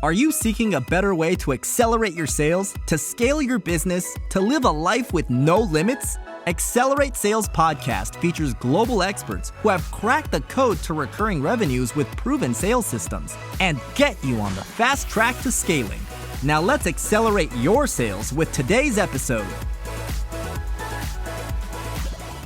Are you seeking a better way to accelerate your sales, to scale your business, to live a life with no limits? Accelerate Sales Podcast features global experts who have cracked the code to recurring revenues with proven sales systems and get you on the fast track to scaling. Now let's accelerate your sales with today's episode.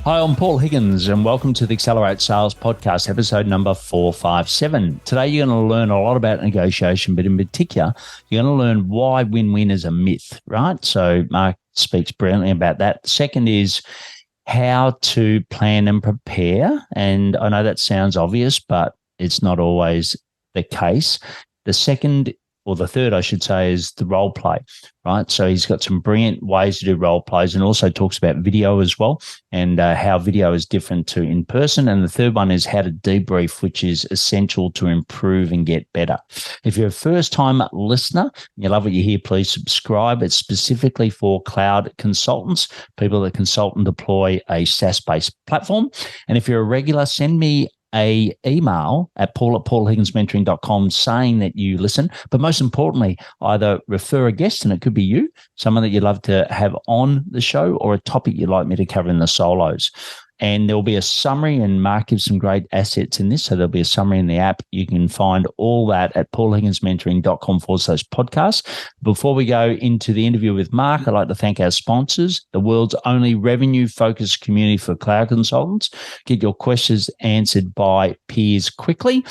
Hi, I'm Paul Higgins, and welcome to the Accelerate Sales Podcast, episode number 457. Today, you're going to learn a lot about negotiation, but in particular, you're going to learn why win-win is a myth, right? So Mark speaks brilliantly about that. Second is how to plan and prepare. And I know that sounds obvious, but it's not always the case. The second, or the third, I should say, is the role play, right? So he's got some brilliant ways to do role plays and also talks about video as well and how video is different to in person. And the third one is how to debrief, which is essential to improve and get better. If you're a first-time listener, you love what you hear, please subscribe. It's specifically for cloud consultants, people that consult and deploy a SaaS-based platform. And if you're a regular, send me a email at paul@paulhigginsmentoring.com saying that you listen, but most importantly, either refer a guest, and it could be you, someone that you'd love to have on the show, or a topic you'd like me to cover in the solos. And there'll be a summary, and Mark gives some great assets in this. So there'll be a summary in the app. You can find all that at paulhigginsmentoring.com/podcast. Before we go into the interview with Mark, I'd like to thank our sponsors, the world's only revenue-focused community for cloud consultants. Get your questions answered by peers quickly.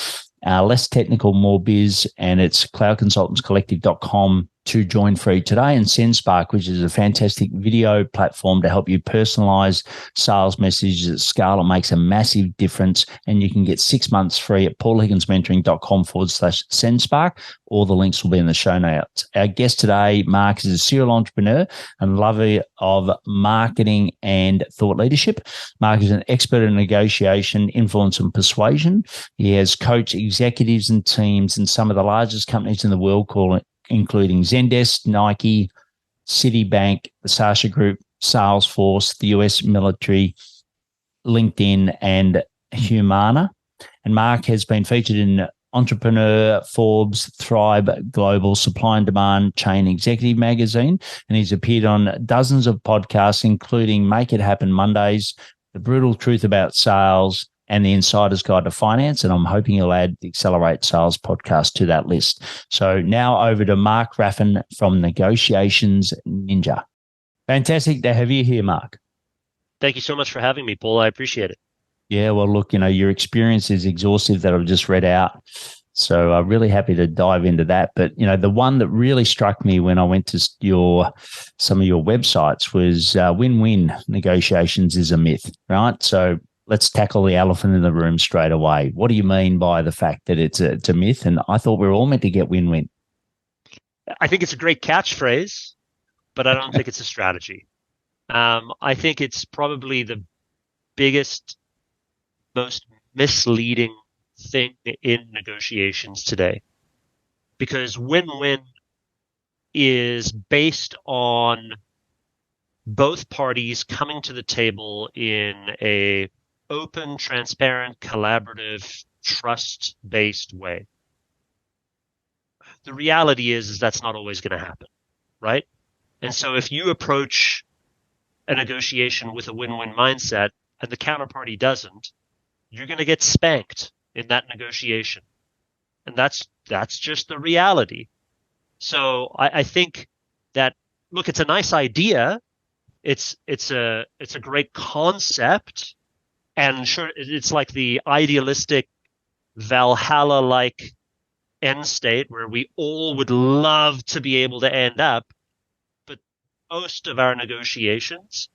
Less technical, more biz, and it's cloudconsultantscollective.com to join free today, and SendSpark, which is a fantastic video platform to help you personalize sales messages at scale. It makes a massive difference, and you can get 6 months free at paulhigginsmentoring.com/SendSpark. All the links will be in the show notes. Our guest today, Mark, is a serial entrepreneur and lover of marketing and thought leadership. Mark is an expert in negotiation, influence, and persuasion. He has coached executives and teams in some of the largest companies in the world, including Zendesk, Nike, Citibank, the Sasha Group, Salesforce, the US military, LinkedIn, and Humana. And Mark has been featured in Entrepreneur, Forbes, Thrive Global, Supply and Demand, Chain Executive Magazine, and he's appeared on dozens of podcasts, including Make It Happen Mondays, The Brutal Truth About Sales, and the Insider's Guide to Finance, and I'm hoping you'll add the Accelerate Sales podcast to that list. So now over to Mark Raffan from Negotiations Ninja. Fantastic to have you here, Mark. Thank you so much for having me, Paul. I appreciate it. Yeah, well, look, your experience is exhaustive that I've just read out. So I'm really happy to dive into that. But, the one that really struck me when I went to some of your websites was win-win negotiations is a myth, right? So let's tackle the elephant in the room straight away. What do you mean by the fact that it's a myth? And I thought we were all meant to get win-win. I think it's a great catchphrase, but I don't think it's a strategy. I think it's probably the biggest, most misleading thing in negotiations today, because win-win is based on both parties coming to the table in a open, transparent, collaborative, trust-based way. The reality is that's not always going to happen, right? And so if you approach a negotiation with a win-win mindset and the counterparty doesn't, you're going to get spanked in that negotiation. And that's just the reality. So I think that, look, it's a nice idea. It's a great concept. And sure, it's like the idealistic Valhalla-like end state where we all would love to be able to end up. But most of our negotiations,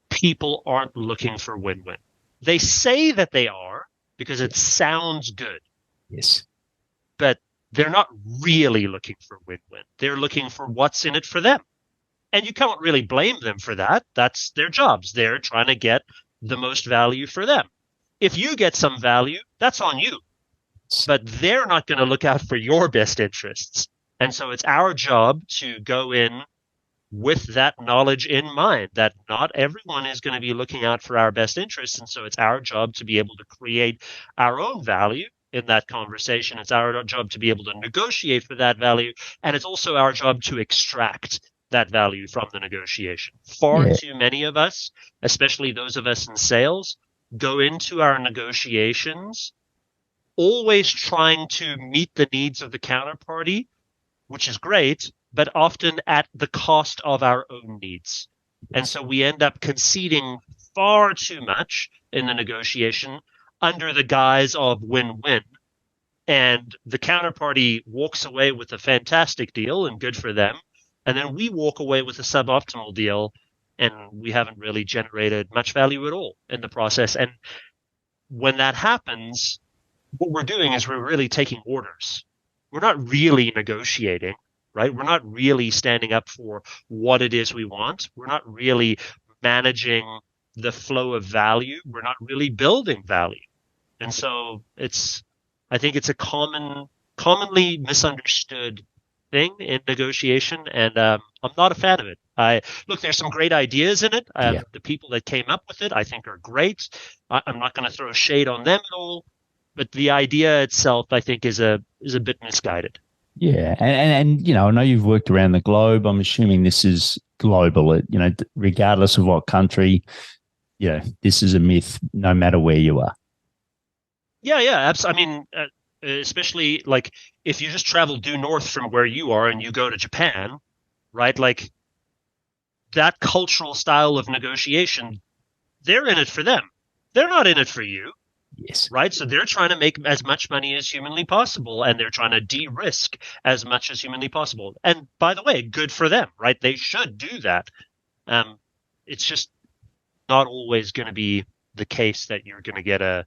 people aren't looking for win-win. They say that they are because it sounds good. Yes. But they're not really looking for win-win. They're looking for what's in it for them. And you can't really blame them for that. That's their jobs. They're trying to get the most value for them. If you get some value, that's on you. But they're not going to look out for your best interests. And so it's our job to go in with that knowledge in mind that not everyone is going to be looking out for our best interests. And so it's our job to be able to create our own value in that conversation. It's our job to be able to negotiate for that value. And it's also our job to extract that value from the negotiation. Far too many of us, especially those of us in sales, go into our negotiations always trying to meet the needs of the counterparty, which is great, but often at the cost of our own needs. And so we end up conceding far too much in the negotiation under the guise of win-win. And the counterparty walks away with a fantastic deal and good for them. And then we walk away with a suboptimal deal and we haven't really generated much value at all in the process. And when that happens, what we're doing is we're really taking orders. We're not really negotiating, right? We're not really standing up for what it is we want. We're not really managing the flow of value. We're not really building value. And so I think it's a commonly misunderstood thing in negotiation, and I'm not a fan of it. Look, there's some great ideas in it. The people that came up with it, I think, are great. I'm not going to throw shade on them at all, but the idea itself, I think, is a bit misguided. Yeah, and I know you've worked around the globe. I'm assuming this is global. Regardless of what country, this is a myth, no matter where you are. Yeah, absolutely. I mean, especially like if you just travel due north from where you are and you go to Japan, right? Like that cultural style of negotiation, they're in it for them. They're not in it for you. Yes. Right. So they're trying to make as much money as humanly possible, and they're trying to de-risk as much as humanly possible. And by the way, good for them, right? They should do that. It's just not always going to be the case that you're going to get a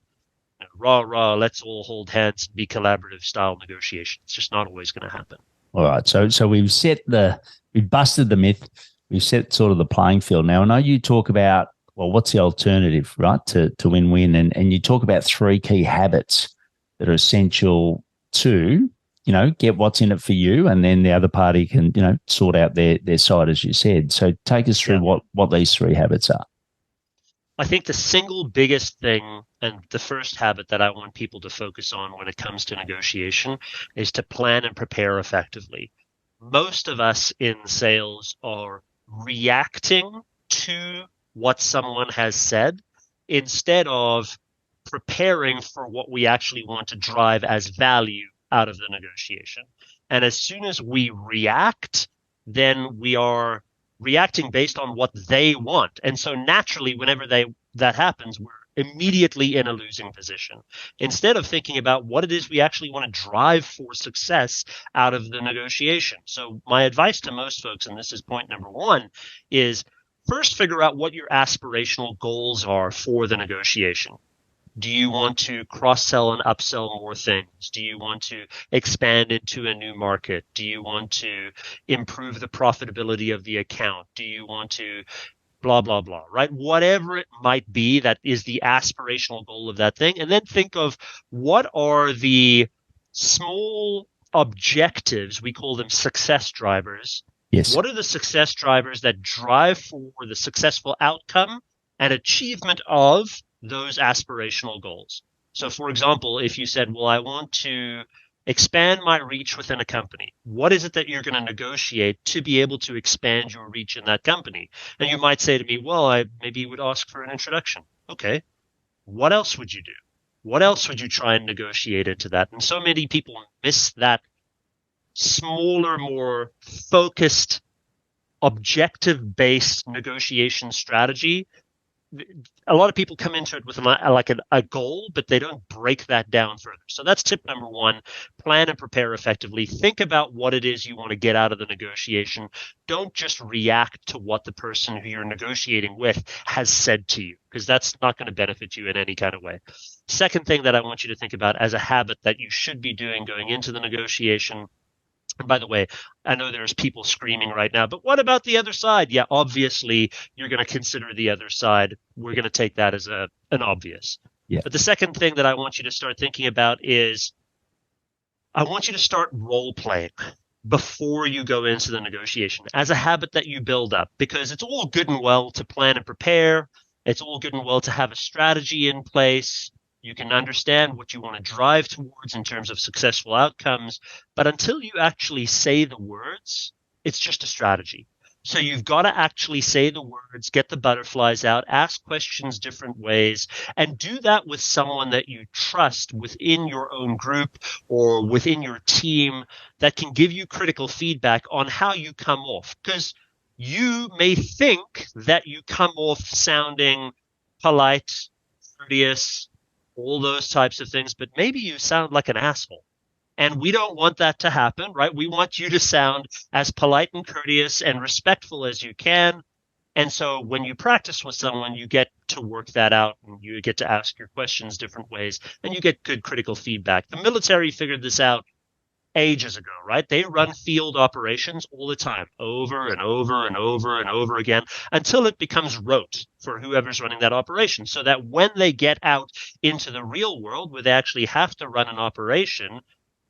rah, let's all hold hands and be collaborative style negotiation. It's just not always going to happen. All right. So we've busted the myth. We've set sort of the playing field. Now, I know you talk about, well, what's the alternative, right, to win-win? And you talk about 3 key habits that are essential to, get what's in it for you, and then the other party can, sort out their side, as you said. So take us through what these 3 habits are. I think the single biggest thing and the first habit that I want people to focus on when it comes to negotiation is to plan and prepare effectively. Most of us in sales are reacting to what someone has said instead of preparing for what we actually want to drive as value out of the negotiation. And as soon as we react, then we are reacting based on what they want. And so naturally, whenever that happens, we're immediately in a losing position. Instead of thinking about what it is we actually want to drive for success out of the negotiation. So my advice to most folks, and this is point number 1, is first figure out what your aspirational goals are for the negotiation. Do you want to cross-sell and upsell more things? Do you want to expand into a new market? Do you want to improve the profitability of the account? Do you want to blah, blah, blah, right? Whatever it might be, that is the aspirational goal of that thing. And then think of what are the small objectives, we call them success drivers. Yes. What are the success drivers that drive for the successful outcome and achievement of those aspirational goals? So, for example, if you said, well, I want to expand my reach within a company, what is it that you're going to negotiate to be able to expand your reach in that company? And you might say to me, well, maybe you would ask for an introduction. Okay. What else would you do? What else would you try and negotiate into that? And so many people miss that smaller, more focused, objective-based negotiation strategy. A lot of people come into it with a goal, but they don't break that down further. So that's tip number 1, plan and prepare effectively. Think about what it is you want to get out of the negotiation. Don't just react to what the person who you're negotiating with has said to you, because that's not going to benefit you in any kind of way. Second thing that I want you to think about as a habit that you should be doing going into the negotiation. And by the way, I know there's people screaming right now, but what about the other side? Yeah, obviously, you're going to consider the other side. We're going to take that as an obvious. Yeah. But the second thing that I want you to start thinking about is I want you to start role playing before you go into the negotiation as a habit that you build up, because it's all good and well to plan and prepare. It's all good and well to have a strategy in place. You can understand what you want to drive towards in terms of successful outcomes. But until you actually say the words, it's just a strategy. So you've got to actually say the words, get the butterflies out, ask questions different ways, and do that with someone that you trust within your own group or within your team that can give you critical feedback on how you come off. Because you may think that you come off sounding polite, courteous, all those types of things, but maybe you sound like an asshole. And we don't want that to happen, right? We want you to sound as polite and courteous and respectful as you can. And so when you practice with someone, you get to work that out and you get to ask your questions different ways and you get good critical feedback. The military figured this out ages ago, right? They run field operations all the time, over and over and over and over again, until it becomes rote for whoever's running that operation, so that when they get out into the real world where they actually have to run an operation,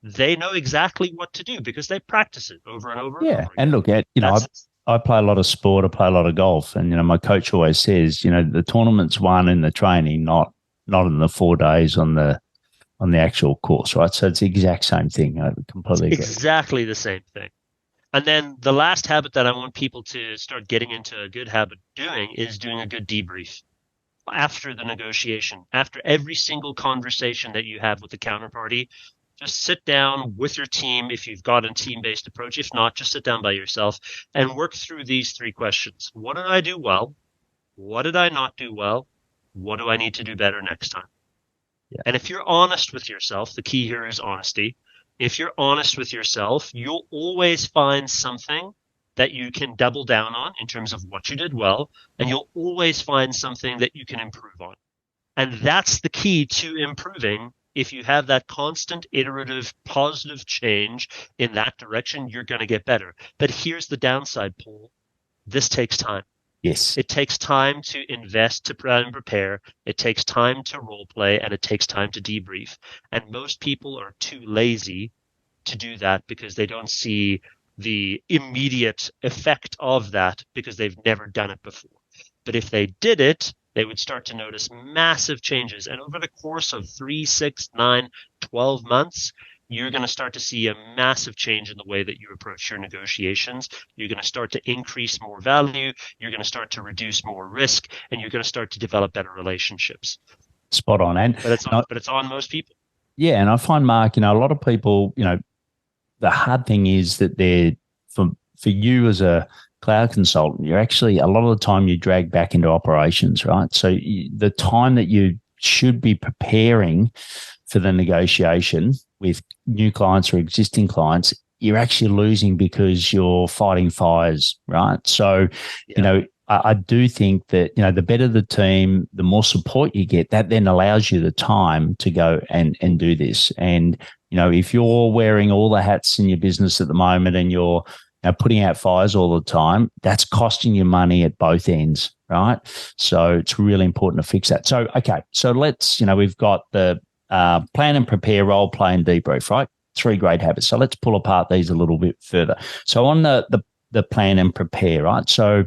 they know exactly what to do because they practice it over and over. Yeah. And over again. And look at, I play a lot of sport, I play a lot of golf, and, my coach always says, the tournament's won in the training, not in the 4 days on the actual course, right? So it's the exact same thing. I completely agree. Exactly the same thing. And then the last habit that I want people to start getting into a good habit doing is doing a good debrief after the negotiation. After every single conversation that you have with the counterparty, just sit down with your team if you've got a team-based approach. If not, just sit down by yourself and work through these 3 questions. What did I do well? What did I not do well? What do I need to do better next time? Yeah. And if you're honest with yourself, the key here is honesty. If you're honest with yourself, you'll always find something that you can double down on in terms of what you did well, and you'll always find something that you can improve on. And that's the key to improving. If you have that constant, iterative, positive change in that direction, you're going to get better. But here's the downside, Paul. This takes time. Yes. It takes time to invest, to plan and prepare. It takes time to role play, and it takes time to debrief. And most people are too lazy to do that because they don't see the immediate effect of that because they've never done it before. But if they did it, they would start to notice massive changes. And over the course of 3, 6, 9, 12 months, you're going to start to see a massive change in the way that you approach your negotiations. You're going to start to increase more value. You're going to start to reduce more risk, and you're going to start to develop better relationships. Spot on. But it's on most people. Yeah. And I find, Mark, a lot of people, the hard thing is that they're, for you as a cloud consultant, you're actually, a lot of the time you drag back into operations, right? So the time that you should be preparing for the negotiation with new clients or existing clients, you're actually losing because you're fighting fires, right? So, I do think that, the better the team, the more support you get, that then allows you the time to go and do this. And, if you're wearing all the hats in your business at the moment and you're putting out fires all the time, that's costing you money at both ends, right? So it's really important to fix that. So, okay. So let's, we've got the plan and prepare, role play and debrief, right? 3 great habits. So let's pull apart these a little bit further. So on the plan and prepare, right? So,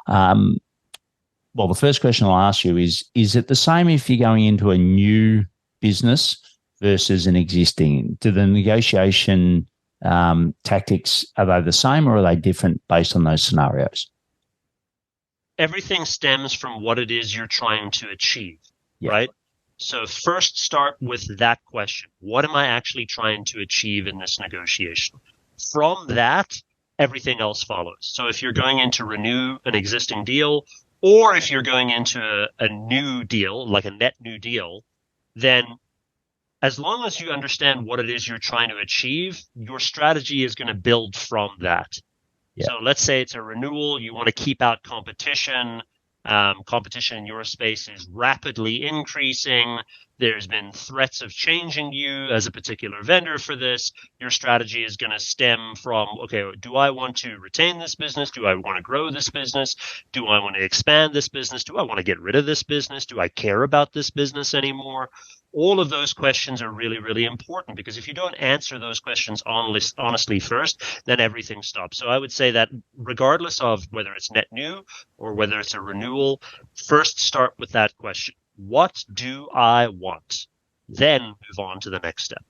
the first question I'll ask you is it the same if you're going into a new business versus an existing? Do the negotiation tactics, are they the same or are they different based on those scenarios? Everything stems from what it is you're trying to achieve, Yeah. right? So first start with that question. What am I actually trying to achieve in this negotiation? From that, everything else follows. So if you're going in to renew an existing deal, or if you're going into a new deal, like a net new deal, then as long as you understand what it is you're trying to achieve, your strategy is going to build from that. Yeah. So let's say it's a renewal. You want to keep out competition. Competition in your space is rapidly increasing. There's been threats of changing you as a particular vendor for this. Your strategy is going to stem from, okay, do I want to retain this business? Do I want to grow this business? Do I want to expand this business? Do I want to get rid of this business? Do I care about this business anymore? All of those questions are really, really important because if you don't answer those questions honestly first, then everything stops. So I would say that regardless of whether it's net new or whether it's a renewal, first start with that question. What do I want? Then move on to the next step.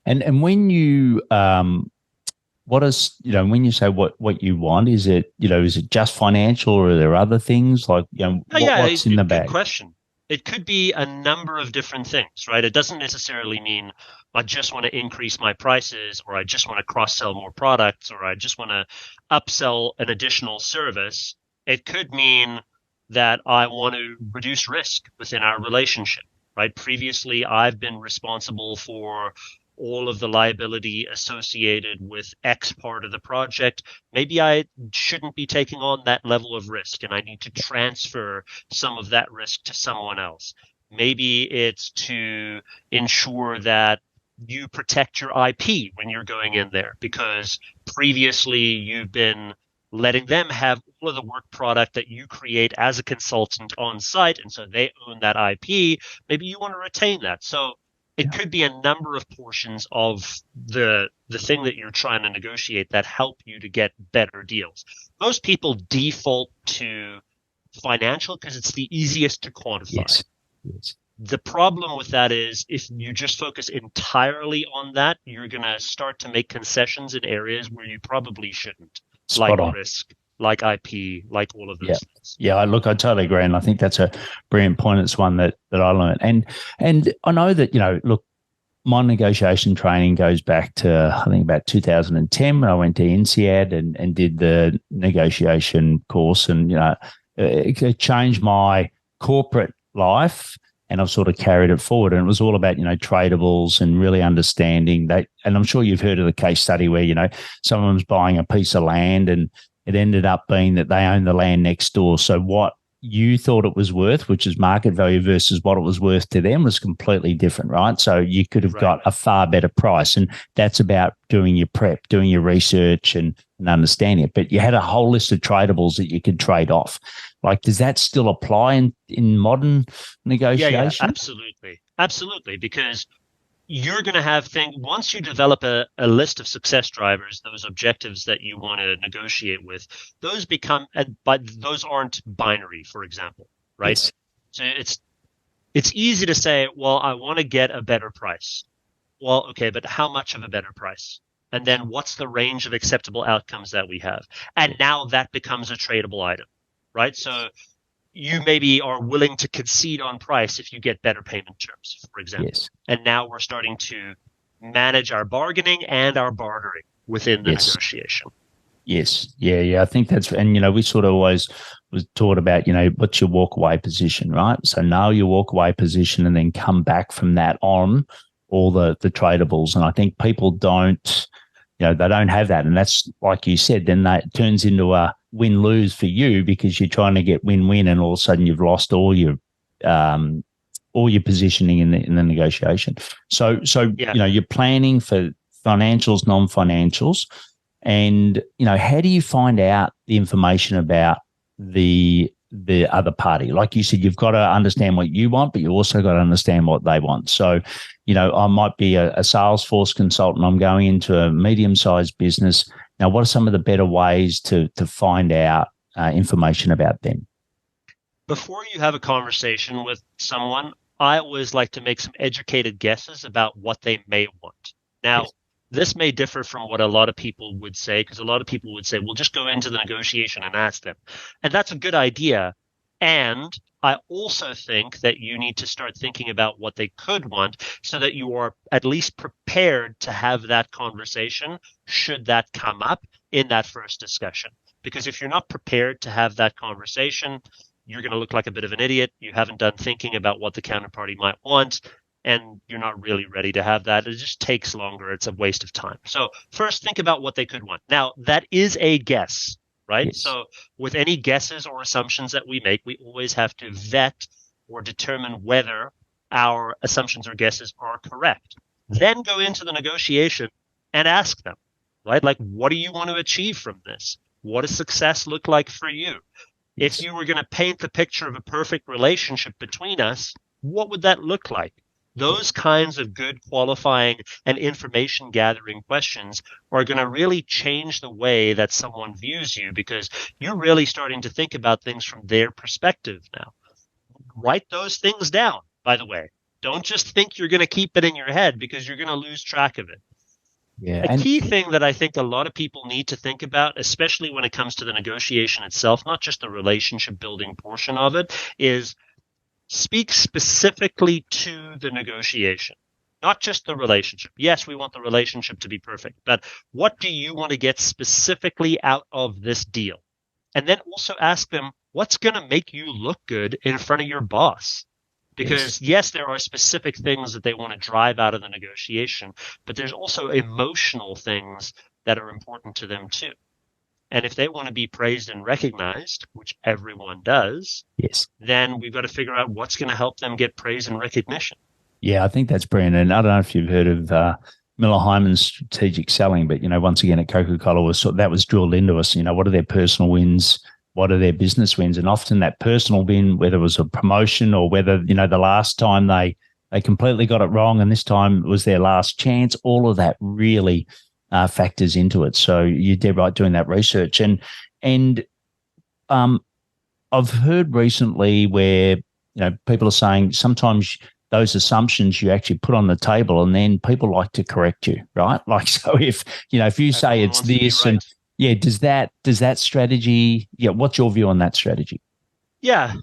And when you what is, when you say what you want, is it, is it just financial, or are there other things like, what's in the Good bag? question. It could be a number of different things, right? It doesn't necessarily mean I just want to increase my prices, or I just want to cross-sell more products, or I just want to upsell an additional service. It could mean that I want to reduce risk within our relationship, right? Previously, I've been responsible for all of the liability associated with X part of the project. Maybe I shouldn't be taking on that level of risk, and I need to transfer some of that risk to someone else. Maybe it's to ensure that you protect your IP when you're going in there, because previously you've been letting them have all of the work product that you create as a consultant on site, and so they own that IP. Maybe you want to retain that. So it could be a number of portions of the thing that you're trying to negotiate that help you to get better deals. Most people default to financial because it's the easiest to quantify. Yes. The problem with that is if you just focus entirely on that, you're going to start to make concessions in areas where you probably shouldn't, Spot like on. risk, like IP, like all of those things. Yeah, look, I totally agree, and I think that's a brilliant point. It's one that I learned, and I know that, look, my negotiation training goes back to, I think, about 2010 when I went to INSEAD and did the negotiation course, and it changed my corporate life, and I've sort of carried it forward. And it was all about, tradables and really understanding that. And I'm sure you've heard of the case study where, someone's buying a piece of land and it ended up being that they own the land next door. So what you thought it was worth, which is market value, versus what it was worth to them, was completely different, right? So you could have got a far better price. And that's about doing your prep, doing your research and understanding it. But you had a whole list of tradables that you could trade off. Like, does that still apply in modern negotiation? Yeah, absolutely. Absolutely. Because you're going to have things, once you develop a list of success drivers, those objectives that you want to negotiate with, those become, but those aren't binary, for example, right? Yes. So it's easy to say, well, I want to get a better price. Well, okay, but how much of a better price? And then what's the range of acceptable outcomes that we have? And now that becomes a tradable item, right? So you maybe are willing to concede on price if you get better payment terms, for example. Yes. And now we're starting to manage our bargaining and our bartering within the negotiation. Yes. Yeah. I think that's, and, we sort of always was taught about, what's your walk away position, right? So know your walk away position and then come back from that on all the tradables. And I think people don't, they don't have that. And that's, like you said, then that turns into a win-lose for you, because you're trying to get win-win, and all of a sudden you've lost all your positioning in the negotiation. So you're planning for financials, non-financials, and how do you find out the information about the other party? Like you said, you've got to understand what you want, but you also got to understand what they want. So, I might be a Salesforce consultant. I'm going into a medium-sized business. Now, what are some of the better ways to find out information about them? Before you have a conversation with someone, I always like to make some educated guesses about what they may want. Now, this may differ from what a lot of people would say, because a lot of people would say, well, just go into the negotiation and ask them. And that's a good idea. And I also think that you need to start thinking about what they could want, so that you are at least prepared to have that conversation should that come up in that first discussion. Because if you're not prepared to have that conversation, you're going to look like a bit of an idiot. You haven't done thinking about what the counterparty might want, and you're not really ready to have that. It just takes longer. It's a waste of time. So first, think about what they could want. Now, that is a guess, right? Yes. So with any guesses or assumptions that we make, we always have to vet or determine whether our assumptions or guesses are correct. Then go into the negotiation and ask them, right? Like, what do you want to achieve from this? What does success look like for you? If you were going to paint the picture of a perfect relationship between us, what would that look like? Those kinds of good qualifying and information gathering questions are going to really change the way that someone views you, because you're really starting to think about things from their perspective now. write those things down, by the way. Don't just think you're going to keep it in your head, because you're going to lose track of it. Yeah. A key thing that I think a lot of people need to think about, especially when it comes to the negotiation itself, not just the relationship building portion of it, is speak specifically to the negotiation, not just the relationship. Yes, we want the relationship to be perfect, but what do you want to get specifically out of this deal? And then also ask them, what's going to make you look good in front of your boss? Because yes, there are specific things that they want to drive out of the negotiation, but there's also emotional things that are important to them too. And if they want to be praised and recognized, which everyone does, then we've got to figure out what's going to help them get praise and recognition. Yeah, I think that's brilliant. And I don't know if you've heard of Miller Hyman's strategic selling, but, once again at Coca-Cola, that was drilled into us. What are their personal wins? What are their business wins? And often that personal win, whether it was a promotion or whether, the last time they completely got it wrong and this time it was their last chance, all of that really factors into it. So you're dead right doing that research. And I've heard recently where, people are saying sometimes those assumptions you actually put on the table and then people like to correct you, right? Like, so if you say it's this and does that strategy, what's your view on that strategy? Yeah,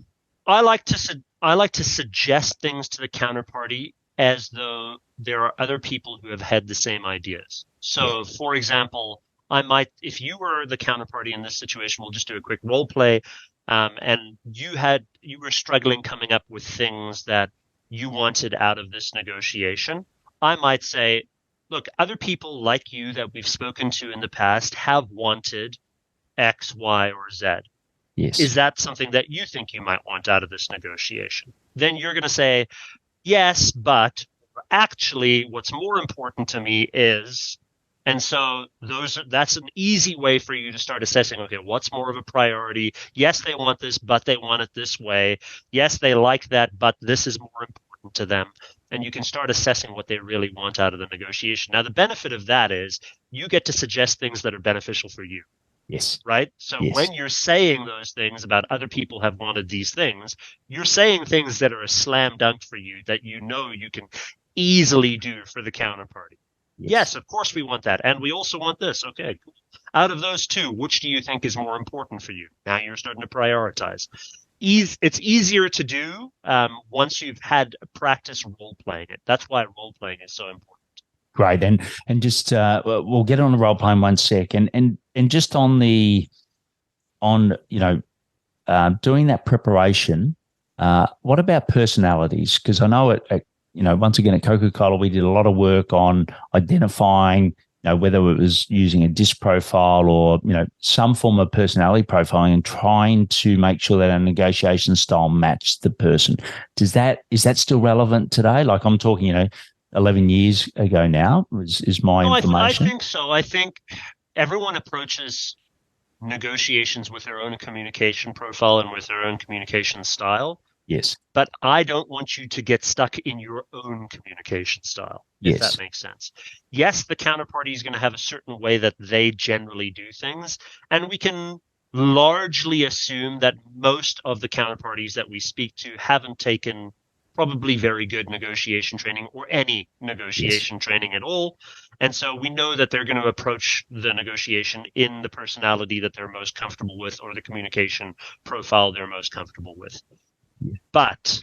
I like to suggest things to the counterparty as though there are other people who have had the same ideas. So, for example, if you were the counterparty in this situation, we'll just do a quick role play, and you were struggling coming up with things that you wanted out of this negotiation. I might say, look, other people like you that we've spoken to in the past have wanted X, Y, or Z. Yes. Is that something that you think you might want out of this negotiation? Then you're going to say, yes, but actually what's more important to me is, and so that's an easy way for you to start assessing, okay, what's more of a priority? Yes, they want this, but they want it this way. Yes, they like that, but this is more important to them. And you can start assessing what they really want out of the negotiation. Now, the benefit of that is you get to suggest things that are beneficial for you. Yes. Right? So when you're saying those things about other people have wanted these things, you're saying things that are a slam dunk for you that you can easily do for the counterparty. Yes, of course we want that. And we also want this. Okay, cool. Out of those two, which do you think is more important for you? Now you're starting to prioritize. It's easier to do once you've had practice role-playing it. That's why role-playing is so important. Great. And just we'll get on the role-playing one sec. And just on doing that preparation, what about personalities? Because I know once again at Coca-Cola, we did a lot of work on identifying whether it was using a disc profile or, some form of personality profiling and trying to make sure that our negotiation style matched the person. Is that still relevant today? Like I'm talking, 11 years ago now is my information. I think so. I think everyone approaches negotiations with their own communication profile and with their own communication style. Yes. But I don't want you to get stuck in your own communication style, if that makes sense. Yes, the counterparty is going to have a certain way that they generally do things, and we can largely assume that most of the counterparties that we speak to haven't taken probably very good negotiation training or any negotiation training at all. And so we know that they're going to approach the negotiation in the personality that they're most comfortable with or the communication profile they're most comfortable with. But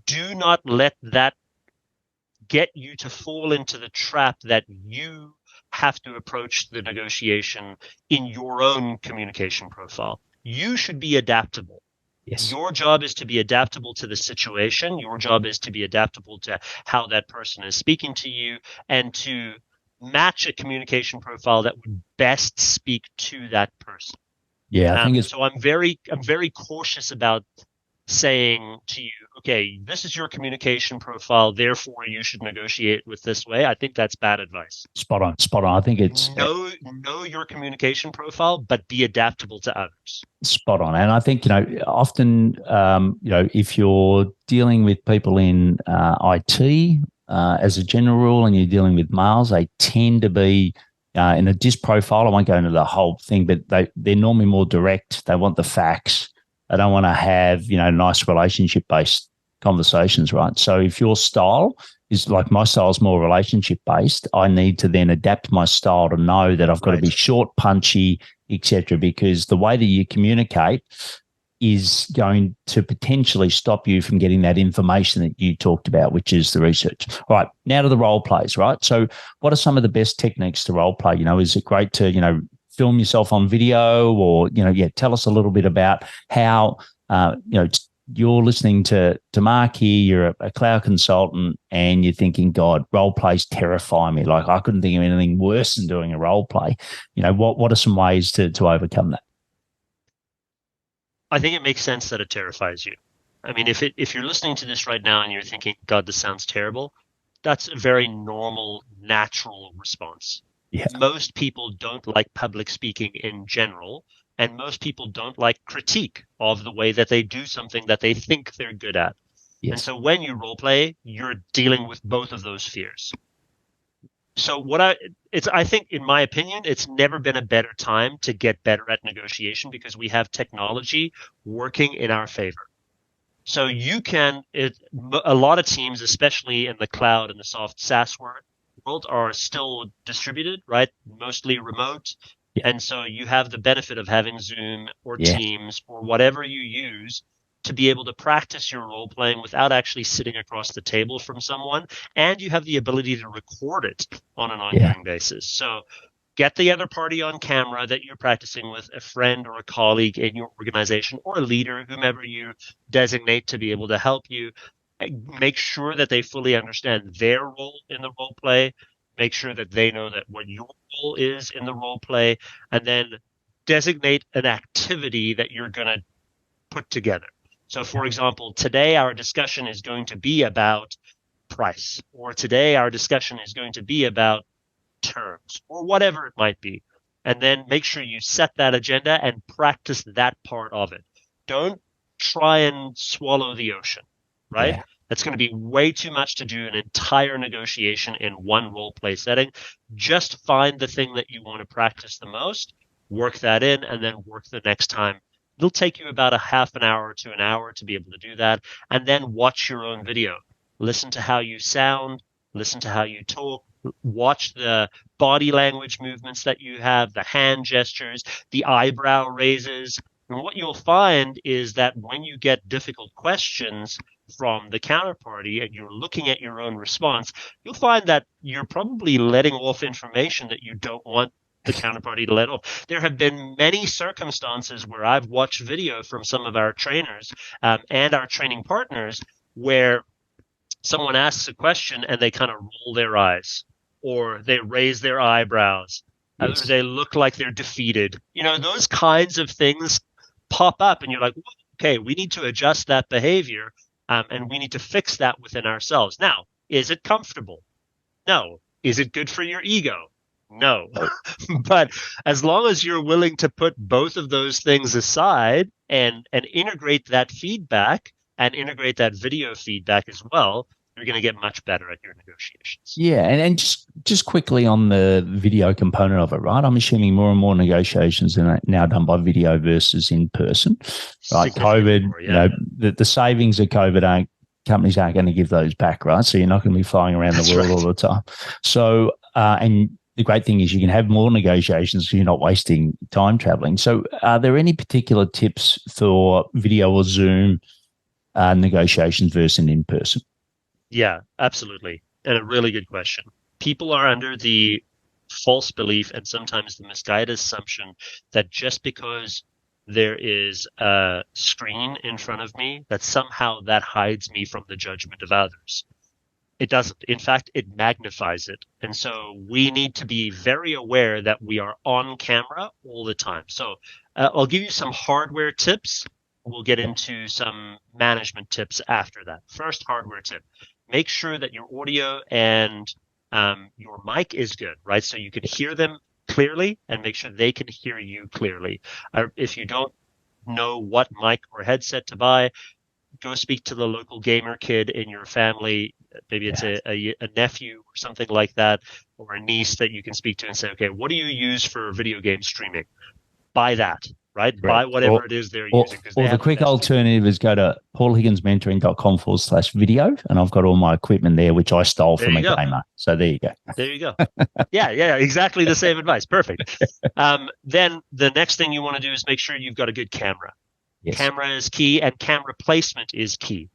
do not let that get you to fall into the trap that you have to approach the negotiation in your own communication profile. You should be adaptable. Yes. Your job is to be adaptable to the situation. Your job is to be adaptable to how that person is speaking to you and to match a communication profile that would best speak to that person. Yeah, I think it's so I'm very cautious about saying to you, okay, this is your communication profile, therefore you should negotiate with this way. I think that's bad advice. Spot on. I think it's know your communication profile, but be adaptable to others. Spot on. And I think, often, if you're dealing with people in IT as a general rule and you're dealing with males, they tend to be in a disc profile. I won't go into the whole thing, but they're normally more direct. They want the facts. I don't want to have, nice relationship-based conversations, right? So if your style is like my style is more relationship-based, I need to then adapt my style to know that I've got to be short, punchy, etc. Because the way that you communicate is going to potentially stop you from getting that information that you talked about, which is the research. All right, now to the role plays, right? So what are some of the best techniques to role play? Is it great to, film yourself on video or, tell us a little bit about how, you're listening to Mark here, you're a cloud consultant and you're thinking, God, role plays terrify me. Like I couldn't think of anything worse than doing a role play. What are some ways to overcome that? I think it makes sense that it terrifies you. I mean, if you're listening to this right now and you're thinking, God, this sounds terrible, that's a very normal, natural response. Yeah. Most people don't like public speaking in general, and most people don't like critique of the way that they do something that they think they're good at. Yes. And so when you role play, you're dealing with both of those fears. So I think, in my opinion, it's never been a better time to get better at negotiation because we have technology working in our favor. So a lot of teams, especially in the cloud and the soft SaaS world, are still distributed, right? Mostly remote. Yeah. And so you have the benefit of having Zoom or Teams or whatever you use to be able to practice your role playing without actually sitting across the table from someone. And you have the ability to record it on an ongoing basis. So get the other party on camera that you're practicing with, a friend or a colleague in your organization or a leader, whomever you designate to be able to help you. Make sure that they fully understand their role in the role play. Make sure that they know that what your role is in the role play, and then designate an activity that you're going to put together. So, for example, today our discussion is going to be about price, or today our discussion is going to be about terms, or whatever it might be. And then make sure you set that agenda and practice that part of it. Don't try and swallow the ocean, right? Yeah. That's going to be way too much to do an entire negotiation in one role play setting. Just find the thing that you want to practice the most, work that in, and then work the next time. It'll take you about a half an hour to an hour to be able to do that. And then watch your own video. Listen to how you sound. Listen to how you talk. Watch the body language movements that you have, the hand gestures, the eyebrow raises. And what you'll find is that when you get difficult questions from the counterparty and you're looking at your own response, you'll find that you're probably letting off information that you don't want the counterparty to let off. There have been many circumstances where I've watched video from some of our trainers and our training partners where someone asks a question and they kind of roll their eyes or they raise their eyebrows. Yes. They look like they're defeated. Those kinds of things pop up and you're like, okay, we need to adjust that behavior and we need to fix that within ourselves. Now, is it comfortable? No. Is it good for your ego? No. But as long as you're willing to put both of those things aside and integrate that feedback and integrate that video feedback as well, you're going to get much better at your negotiations. Yeah, and just quickly on the video component of it, right? I'm assuming more and more negotiations are now done by video versus in person, right? COVID, more, the savings of COVID companies aren't going to give those back, right? So you're not going to be flying around the world all the time. So, and the great thing is you can have more negotiations so you're not wasting time traveling. So are there any particular tips for video or Zoom negotiations versus in person? Yeah, absolutely. And a really good question. People are under the false belief and sometimes the misguided assumption that just because there is a screen in front of me, that somehow that hides me from the judgment of others. It doesn't. In fact, it magnifies it. And so we need to be very aware that we are on camera all the time. So I'll give you some hardware tips. We'll get into some management tips after that. First hardware tip. Make sure that your audio and your mic is good, right? So you can hear them clearly and make sure they can hear you clearly. If you don't know what mic or headset to buy, go speak to the local gamer kid in your family. Maybe it's a nephew or something like that, or a niece that you can speak to and say, okay, what do you use for video game streaming? Buy that. right? Correct. Buy whatever it is they're using. Or the quick alternative is go to paulhigginsmentoring.com/video, and I've got all my equipment there, which I stole from a gamer. So there you go. There you go. Yeah, exactly the same advice. Perfect. Then the next thing you want to do is make sure you've got a good camera. Yes. Camera is key, and camera placement is key.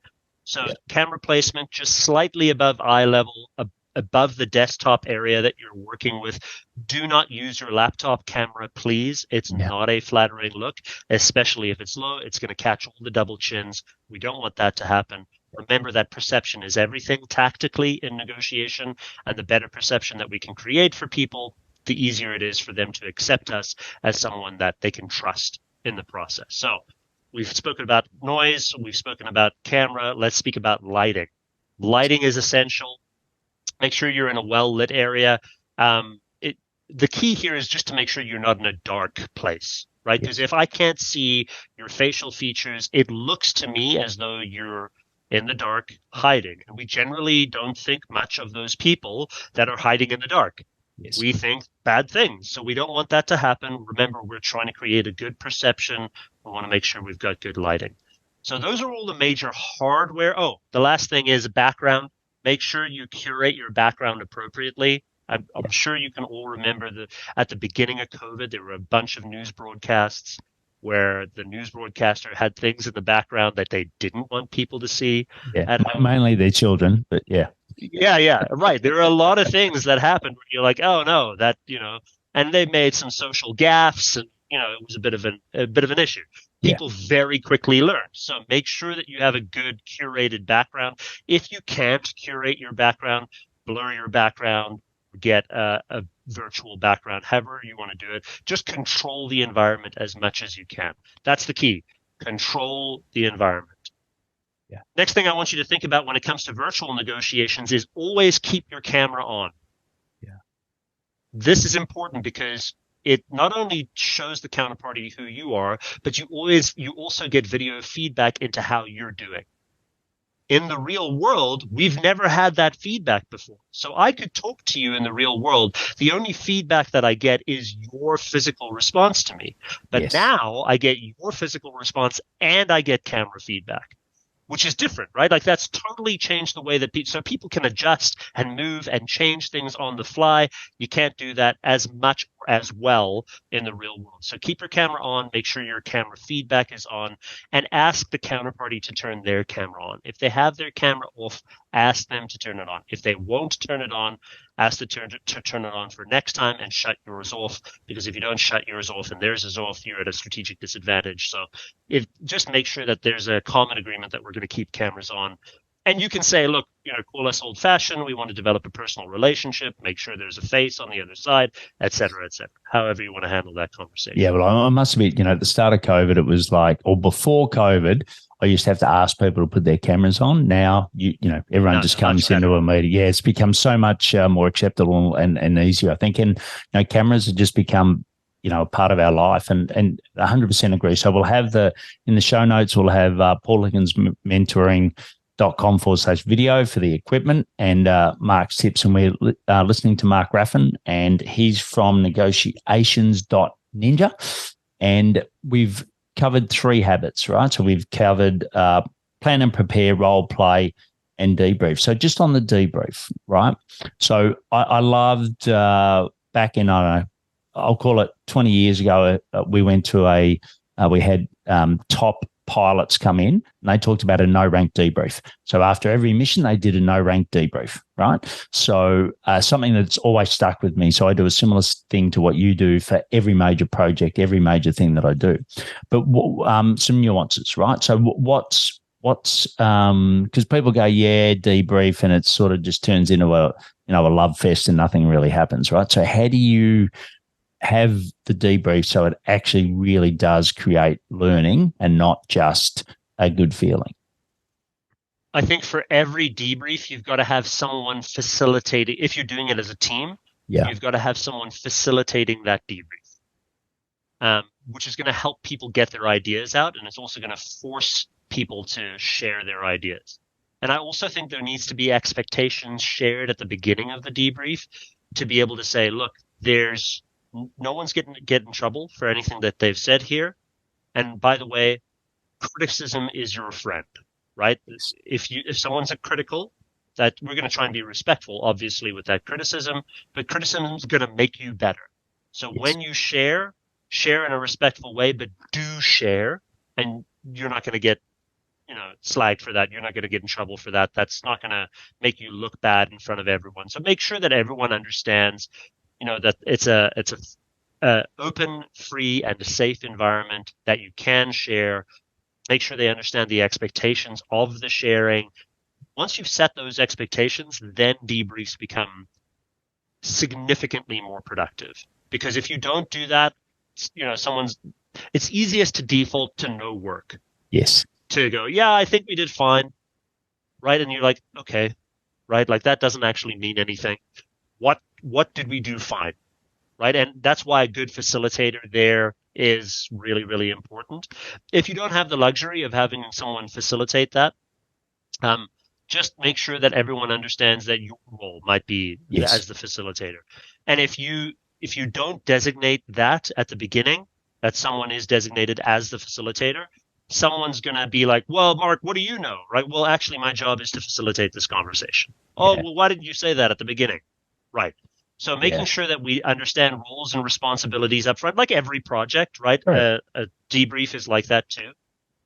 So camera placement just slightly above eye level, above the desktop area that you're working with. Do not use your laptop camera, please. It's not a flattering look, especially if it's low. It's going to catch all the double chins. We don't want that to happen. Remember that perception is everything tactically in negotiation, and the better perception that we can create for people, the easier it is for them to accept us as someone that they can trust in the process. So we've spoken about noise. We've spoken about camera. Let's speak about lighting. Lighting is essential. Make sure you're in a well-lit area. The key here is just to make sure you're not in a dark place, right? Because if I can't see your facial features, it looks to me as though you're in the dark hiding. And we generally don't think much of those people that are hiding in the dark. Yes. We think bad things. So we don't want that to happen. Remember, we're trying to create a good perception. We want to make sure we've got good lighting. So those are all the major hardware. Oh, the last thing is background. Make sure you curate your background appropriately. I'm sure you can all remember that at the beginning of COVID, there were a bunch of news broadcasts where the news broadcaster had things in the background that they didn't want people to see. Yeah, mainly their children, but yeah. Yeah, right. There are a lot of things that happened where you're like, oh no, that, and they made some social gaffes, and, it was a bit of an issue. People very quickly learn. So make sure that you have a good curated background. If you can't curate your background, blur your background, get a virtual background, however you want to do it. Just control the environment as much as you can. That's the key. Control the environment. Yeah. Next thing I want you to think about when it comes to virtual negotiations is always keep your camera on. Yeah. This is important because it not only shows the counterparty who you are, but you also get video feedback into how you're doing. In the real world, we've never had that feedback before. So I could talk to you in the real world. The only feedback that I get is your physical response to me. But now I get your physical response and I get camera feedback, which is different, right? Like that's totally changed the way that people can adjust and move and change things on the fly. You can't do that as much or as well in the real world. So keep your camera on, make sure your camera feedback is on, and ask the counterparty to turn their camera on. If they have their camera off, ask them to turn it on. If they won't turn it on, ask them to turn it on for next time and shut yours off, because if you don't shut yours off and theirs is off, you're at a strategic disadvantage. So just make sure that there's a common agreement that we're going to keep cameras on. And you can say, look, call us old fashioned. We want to develop a personal relationship, make sure there's a face on the other side, et cetera, however you want to handle that conversation. Yeah, well, I must admit, at the start of COVID, it was like, or before COVID, I used to have to ask people to put their cameras on. Now, everyone just comes into a meeting. Yeah, it's become so much more acceptable and easier, I think. And cameras have just become, a part of our life, and 100% agree. So we'll have in the show notes, we'll have paulhigginsmentoring.com/video for the equipment and Mark's tips. And we're listening to Mark Raffan, and he's from negotiations.ninja. And we've covered 3 habits, right? So we've covered plan and prepare, role play, and debrief. So just on the debrief, right? So I loved back in, I don't know, I'll call it 20 years ago, we went to we had top pilots come in, and they talked about a no rank debrief. So after every mission, they did a no rank debrief, right? So something that's always stuck with me. So I do a similar thing to what you do for every major project, every major thing that I do. But some nuances, right? So what's because people go, debrief, and it sort of just turns into a love fest and nothing really happens, right? So how do you have the debrief so it actually really does create learning and not just a good feeling? I think for every debrief, you've got to have someone facilitating. If you're doing it as a team, you've got to have someone facilitating that debrief, which is going to help people get their ideas out, and it's also going to force people to share their ideas. And I also think there needs to be expectations shared at the beginning of the debrief to be able to say, look, no one's get in trouble for anything that they've said here. And by the way, criticism is your friend, right? If someone's critical, that we're going to try and be respectful, obviously, with that criticism, but criticism is going to make you better. So when you share in a respectful way, but do share, and you're not going to get, slagged for that. You're not going to get in trouble for that. That's not going to make you look bad in front of everyone. So make sure that everyone understands, that it's a open, free, and a safe environment that you can share. Make sure they understand the expectations of the sharing. Once you've set those expectations, then debriefs become significantly more productive. Because if you don't do that, it's easiest to default to no work. Yes. To go, yeah, I think we did fine, right? And you're like, okay, right? Like that doesn't actually mean anything. What did we do fine, right? And that's why a good facilitator there is really, really important. If you don't have the luxury of having someone facilitate that, just make sure that everyone understands that your role might be as the facilitator. And if you don't designate that at the beginning, that someone is designated as the facilitator, someone's going to be like, well, Mark, what do you know? Right? Well, actually, my job is to facilitate this conversation. Yeah. Oh, well, why didn't you say that at the beginning? Right. So making sure that we understand roles and responsibilities up front, like every project, right? A debrief is like that too.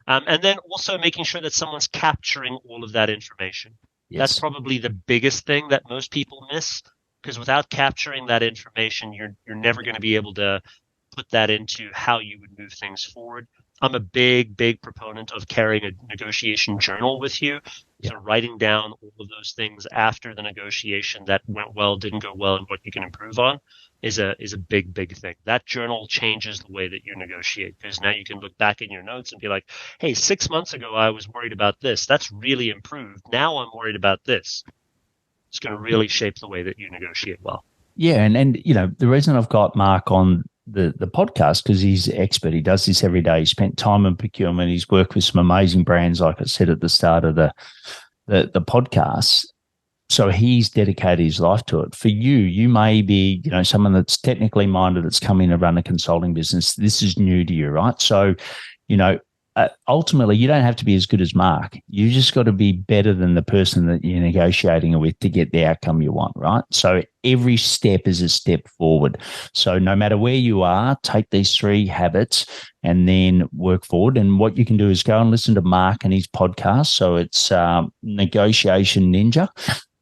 And then also making sure that someone's capturing all of that information. Yes. That's probably the biggest thing that most people miss, because without capturing that information, you're never going to be able to put that into how you would move things forward. I'm a big, big proponent of carrying a negotiation journal with you. So writing down all of those things after the negotiation that went well, didn't go well, and what you can improve on is a big, big thing. That journal changes the way that you negotiate, because now you can look back in your notes and be like, hey, 6 months ago, I was worried about this. That's really improved. Now I'm worried about this. It's going to really shape the way that you negotiate well. Yeah. And the reason I've got Mark on the podcast, because he's expert. He does this every day. He spent time in procurement. He's worked with some amazing brands, like I said at the start of the podcast. So he's dedicated his life to it. For you may be, someone that's technically minded, that's come in to run a consulting business. This is new to you, right? So, ultimately, you don't have to be as good as Mark. You just got to be better than the person that you're negotiating with to get the outcome you want, right? So every step is a step forward. So no matter where you are, take these 3 habits and then work forward. And what you can do is go and listen to Mark and his podcast. So it's Negotiation Ninja,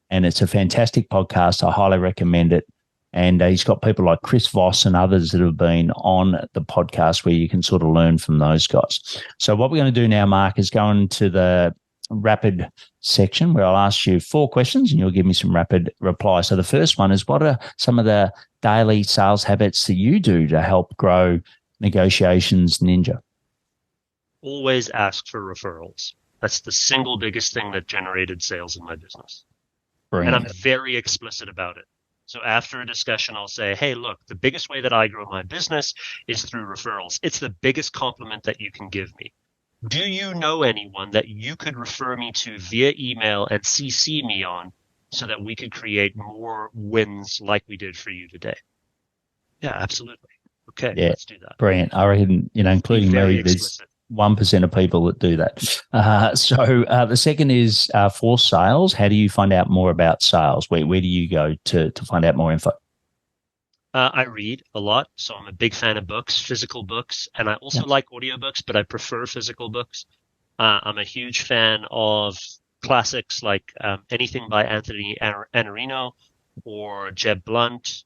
and it's a fantastic podcast. I highly recommend it. And he's got people like Chris Voss and others that have been on the podcast where you can sort of learn from those guys. So what we're going to do now, Mark, is go into the rapid section where I'll ask you 4 questions and you'll give me some rapid replies. So the first one is, what are some of the daily sales habits that you do to help grow Negotiations Ninja? Always ask for referrals. That's the single biggest thing that generated sales in my business. Brilliant. And I'm very explicit about it. So after a discussion, I'll say, hey, look, the biggest way that I grow my business is through referrals. It's the biggest compliment that you can give me. Do you know anyone that you could refer me to via email and CC me on so that we could create more wins like we did for you today? Yeah, absolutely. Okay, let's do that. Brilliant. I reckon, including me, there's 1% of people that do that. So the second is for sales. How do you find out more about sales? Where do you go to find out more info? I read a lot, so I'm a big fan of books, physical books, and I also like audiobooks, but I prefer physical books. I'm a huge fan of classics like anything by Anthony Iannarino or Jeb Blunt.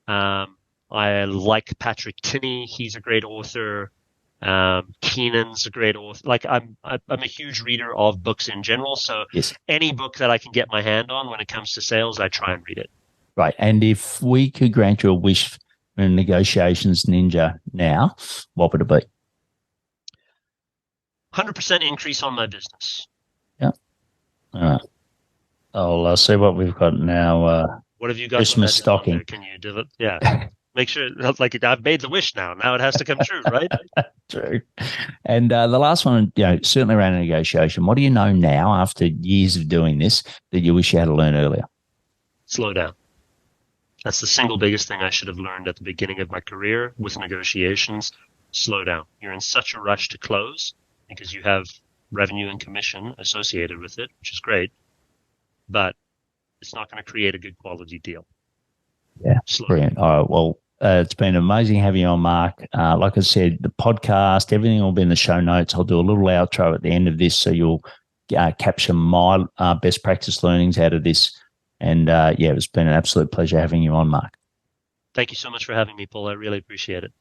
I like Patrick Tinney. He's a great author. Keenan's a great author. Like I'm a huge reader of books in general. So any book that I can get my hand on when it comes to sales, I try and read it. Right. And if we could grant you a wish for a Negotiations Ninja now, what would it be? 100% increase on my business. Yeah. All right. I'll see what we've got now. What have you got? Christmas stocking. Can you do it? Yeah. Make sure, like, I've made the wish now. Now it has to come true, right? True. And the last one, certainly around a negotiation. What do you know now, after years of doing this, that you wish you had to learn earlier? Slow down. That's the single biggest thing I should have learned at the beginning of my career with negotiations. slow down. You're in such a rush to close because you have revenue and commission associated with it, which is great, but it's not going to create a good quality deal. Yeah, brilliant. All right, well, it's been amazing having you on, Mark. Like I said, the podcast, everything will be in the show notes. I'll do a little outro at the end of this so you'll capture my best practice learnings out of this. And it's been an absolute pleasure having you on, Mark. Thank you so much for having me, Paul. I really appreciate it.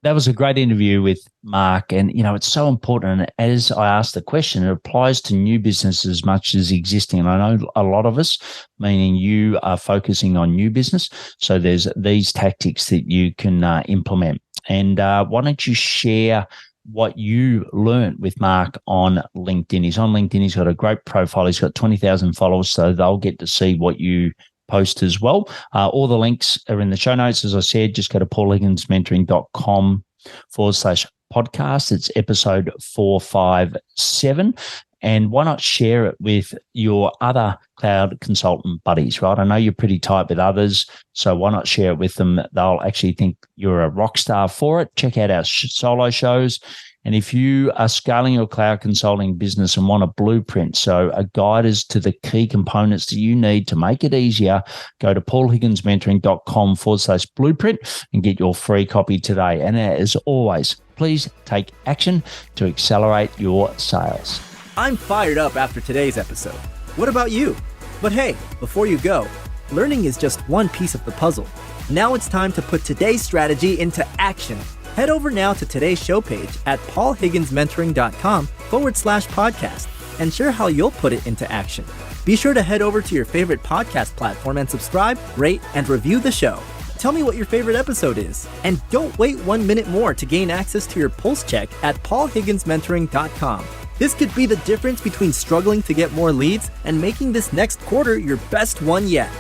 That was a great interview with Mark. And, it's so important. And as I asked the question, it applies to new business as much as existing. And I know a lot of us, meaning you are focusing on new business. So there's these tactics that you can implement. And why don't you share what you learned with Mark on LinkedIn? He's on LinkedIn. He's got a great profile. He's got 20,000 followers. So they'll get to see what you post as well. All the links are in the show notes. As I said, just go to paulhigginsmentoring.com/podcast. It's episode 457. And why not share it with your other cloud consultant buddies, right? I know you're pretty tight with others, so why not share it with them? They'll actually think you're a rock star for it. Check out our solo shows. And if you are scaling your cloud consulting business and want a blueprint, so a guide as to the key components that you need to make it easier, go to paulhigginsmentoring.com/blueprint and get your free copy today. And as always, please take action to accelerate your sales. I'm fired up after today's episode. What about you? But hey, before you go, learning is just one piece of the puzzle. Now it's time to put today's strategy into action. Head over now to today's show page at paulhigginsmentoring.com/podcast and share how you'll put it into action. Be sure to head over to your favorite podcast platform and subscribe, rate, and review the show. Tell me what your favorite episode is. And don't wait 1 minute more to gain access to your pulse check at paulhigginsmentoring.com. This could be the difference between struggling to get more leads and making this next quarter your best one yet.